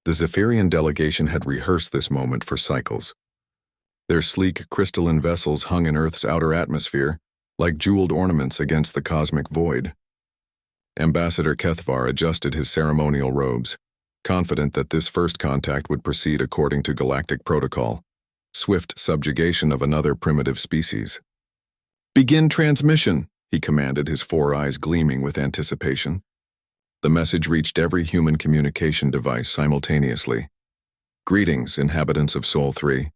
The Zephyrian delegation had rehearsed this moment for cycles. Their sleek, crystalline vessels hung in Earth's outer atmosphere, like jeweled ornaments against the cosmic void. Ambassador Kethvar adjusted his ceremonial robes, confident that this first contact would proceed according to galactic protocol, swift subjugation of another primitive species. "Begin transmission," he commanded, his four eyes gleaming with anticipation. The message reached every human communication device simultaneously. "Greetings, inhabitants of Sol 3.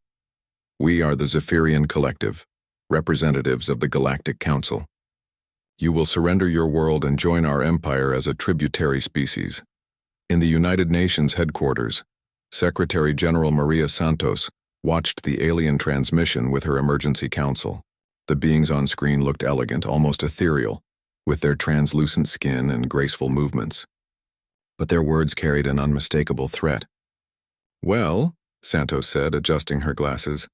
We are the Zephyrian Collective, representatives of the Galactic Council. You will surrender your world and join our empire as a tributary species." In the United Nations headquarters, Secretary General Maria Santos watched the alien transmission with her emergency council. The beings on screen looked elegant, almost ethereal, with their translucent skin and graceful movements. But their words carried an unmistakable threat. "Well," Santos said, adjusting her glasses,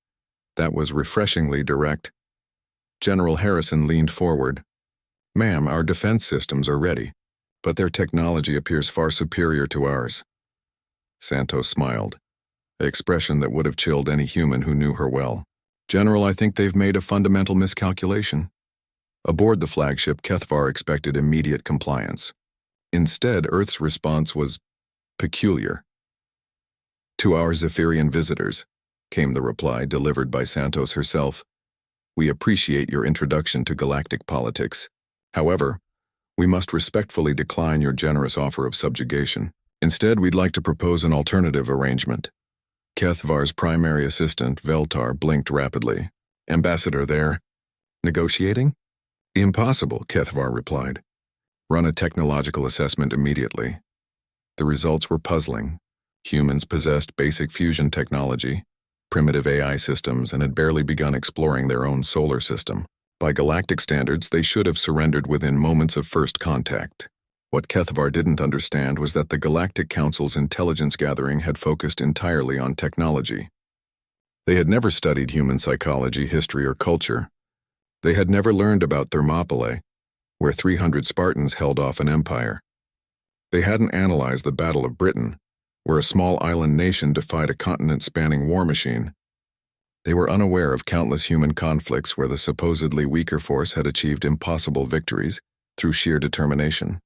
"that was refreshingly direct." General Harrison leaned forward. "Ma'am, our defense systems are ready, but their technology appears far superior to ours." Santos smiled, an expression that would have chilled any human who knew her well. "General, I think they've made a fundamental miscalculation." Aboard the flagship, Kethvar expected immediate compliance. Instead, Earth's response was peculiar. "To our Zephyrian visitors," came the reply, delivered by Santos herself, "we appreciate your introduction to galactic politics. However, we must respectfully decline your generous offer of subjugation. Instead, we'd like to propose an alternative arrangement." Kethvar's primary assistant, Veltar, blinked rapidly. "Ambassador there. Negotiating?" "Impossible," Kethvar replied. "Run a technological assessment immediately." The results were puzzling. Humans possessed basic fusion technology, primitive AI systems, and had barely begun exploring their own solar system. By galactic standards, they should have surrendered within moments of first contact. What Kethvar didn't understand was that the Galactic Council's intelligence gathering had focused entirely on technology. They had never studied human psychology, history, or culture. They had never learned about Thermopylae, where 300 Spartans held off an empire. They hadn't analyzed the Battle of Britain, where a small island nation defied a continent-spanning war machine. They were unaware of countless human conflicts where the supposedly weaker force had achieved impossible victories through sheer determination.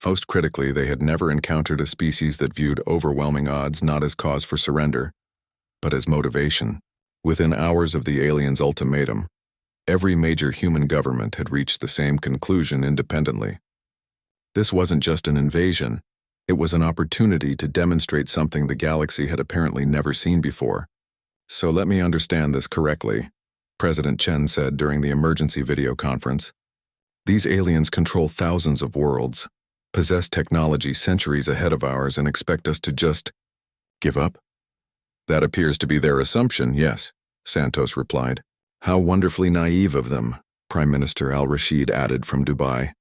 Most critically, they had never encountered a species that viewed overwhelming odds not as cause for surrender, but as motivation. Within hours of the aliens' ultimatum, every major human government had reached the same conclusion independently. This wasn't just an invasion, it was an opportunity to demonstrate something the galaxy had apparently never seen before. "So let me understand this correctly," President Chen said during the emergency video conference. "These aliens control thousands of worlds, possess technology centuries ahead of ours, and expect us to just give up?" "That appears to be their assumption, yes," Santos replied. "How wonderfully naive of them," Prime Minister al-Rashid added from Dubai.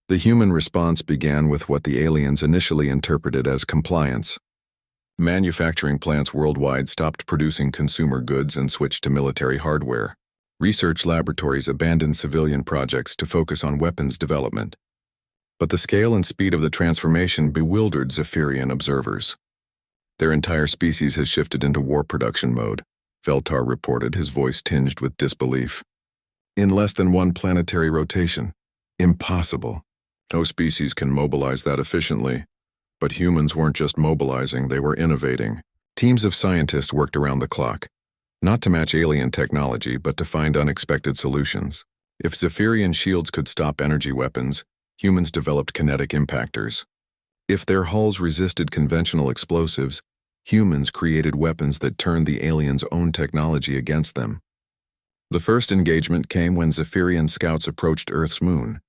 The human response began with what the aliens initially interpreted as compliance. Manufacturing plants worldwide stopped producing consumer goods and switched to military hardware. Research laboratories abandoned civilian projects to focus on weapons development. But the scale and speed of the transformation bewildered Zephyrian observers. "Their entire species has shifted into war production mode," Veltar reported, his voice tinged with disbelief. "In less than one planetary rotation. Impossible. No species can mobilize that efficiently." But humans weren't just mobilizing, they were innovating. Teams of scientists worked around the clock, not to match alien technology, but to find unexpected solutions. If Zephyrian shields could stop energy weapons, humans developed kinetic impactors. If their hulls resisted conventional explosives, humans created weapons that turned the aliens' own technology against them. The first engagement came when Zephyrian scouts approached Earth's moon.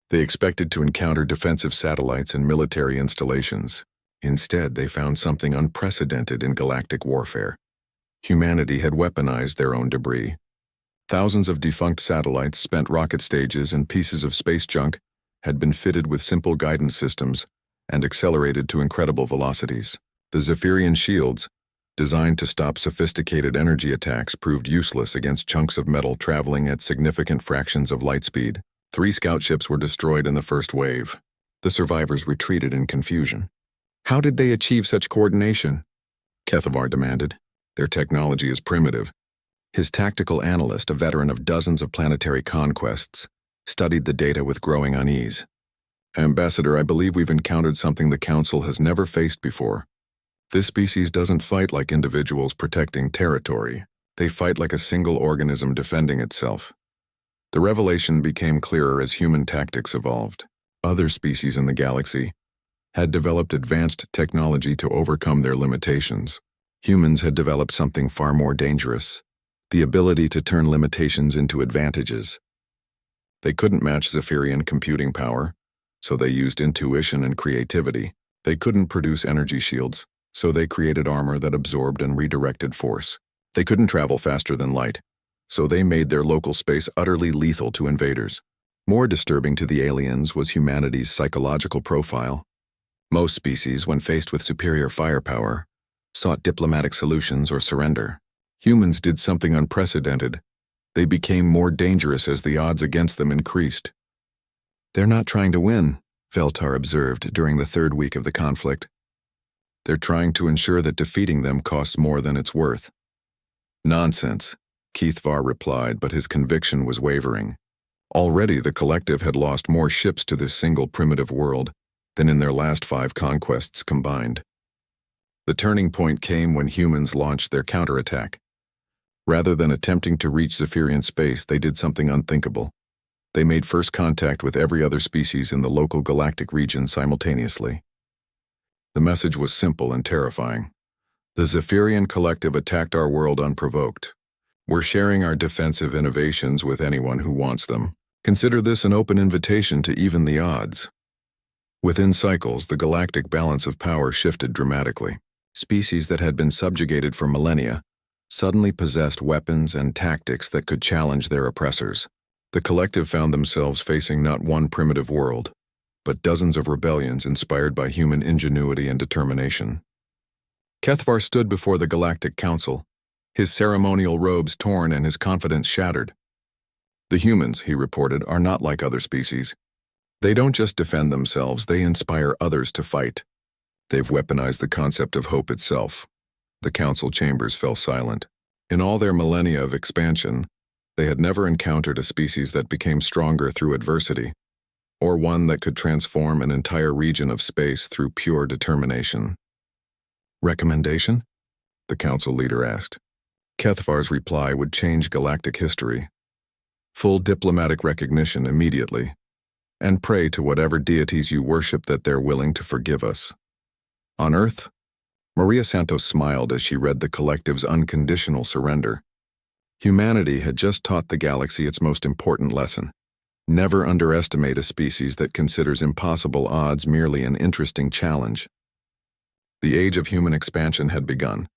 They expected to encounter defensive satellites and military installations. Instead, they found something unprecedented in galactic warfare. Humanity had weaponized their own debris. Thousands of defunct satellites, spent rocket stages, and pieces of space junk had been fitted with simple guidance systems and accelerated to incredible velocities. The Zephyrian shields, designed to stop sophisticated energy attacks, proved useless against chunks of metal traveling at significant fractions of light speed. 3 scout ships were destroyed in the first wave. The survivors retreated in confusion. How did they achieve such coordination? Kethavar demanded. Their technology is primitive. His tactical analyst, a veteran of dozens of planetary conquests, studied the data with growing unease. Ambassador, I believe we've encountered something the Council has never faced before. This species doesn't fight like individuals protecting territory. They fight like a single organism defending itself. The revelation became clearer as human tactics evolved. Other species in the galaxy had developed advanced technology to overcome their limitations. Humans had developed something far more dangerous: the ability to turn limitations into advantages. They couldn't match Zephyrian computing power, so they used intuition and creativity. They couldn't produce energy shields, so they created armor that absorbed and redirected force. They couldn't travel faster than light, so they made their local space utterly lethal to invaders. More disturbing to the aliens was humanity's psychological profile. Most species, when faced with superior firepower, sought diplomatic solutions or surrender. Humans did something unprecedented. They became more dangerous as the odds against them increased. They're not trying to win, Veltar observed during the third week of the conflict. They're trying to ensure that defeating them costs more than it's worth. Nonsense, Keithvar replied, but his conviction was wavering. Already the collective had lost more ships to this single primitive world than in their last 5 conquests combined. The turning point came when humans launched their counterattack. Rather than attempting to reach Zephyrian space, they did something unthinkable. They made first contact with every other species in the local galactic region simultaneously. The message was simple and terrifying. The Zephyrian collective attacked our world unprovoked. We're sharing our defensive innovations with anyone who wants them. Consider this an open invitation to even the odds. Within cycles, the galactic balance of power shifted dramatically. Species that had been subjugated for millennia suddenly possessed weapons and tactics that could challenge their oppressors. The collective found themselves facing not one primitive world, but dozens of rebellions inspired by human ingenuity and determination. Kethavar stood before the Galactic Council, his ceremonial robes torn and his confidence shattered. The humans, he reported, are not like other species. They don't just defend themselves, they inspire others to fight. They've weaponized the concept of hope itself. The council chambers fell silent. In all their millennia of expansion, they had never encountered a species that became stronger through adversity, or one that could transform an entire region of space through pure determination. Recommendation? The council leader asked. Kethavar's reply would change galactic history. Full diplomatic recognition immediately, and pray to whatever deities you worship that they're willing to forgive us. On Earth, Maria Santos smiled as she read the collective's unconditional surrender. Humanity had just taught the galaxy its most important lesson. Never underestimate a species that considers impossible odds merely an interesting challenge. The age of human expansion had begun,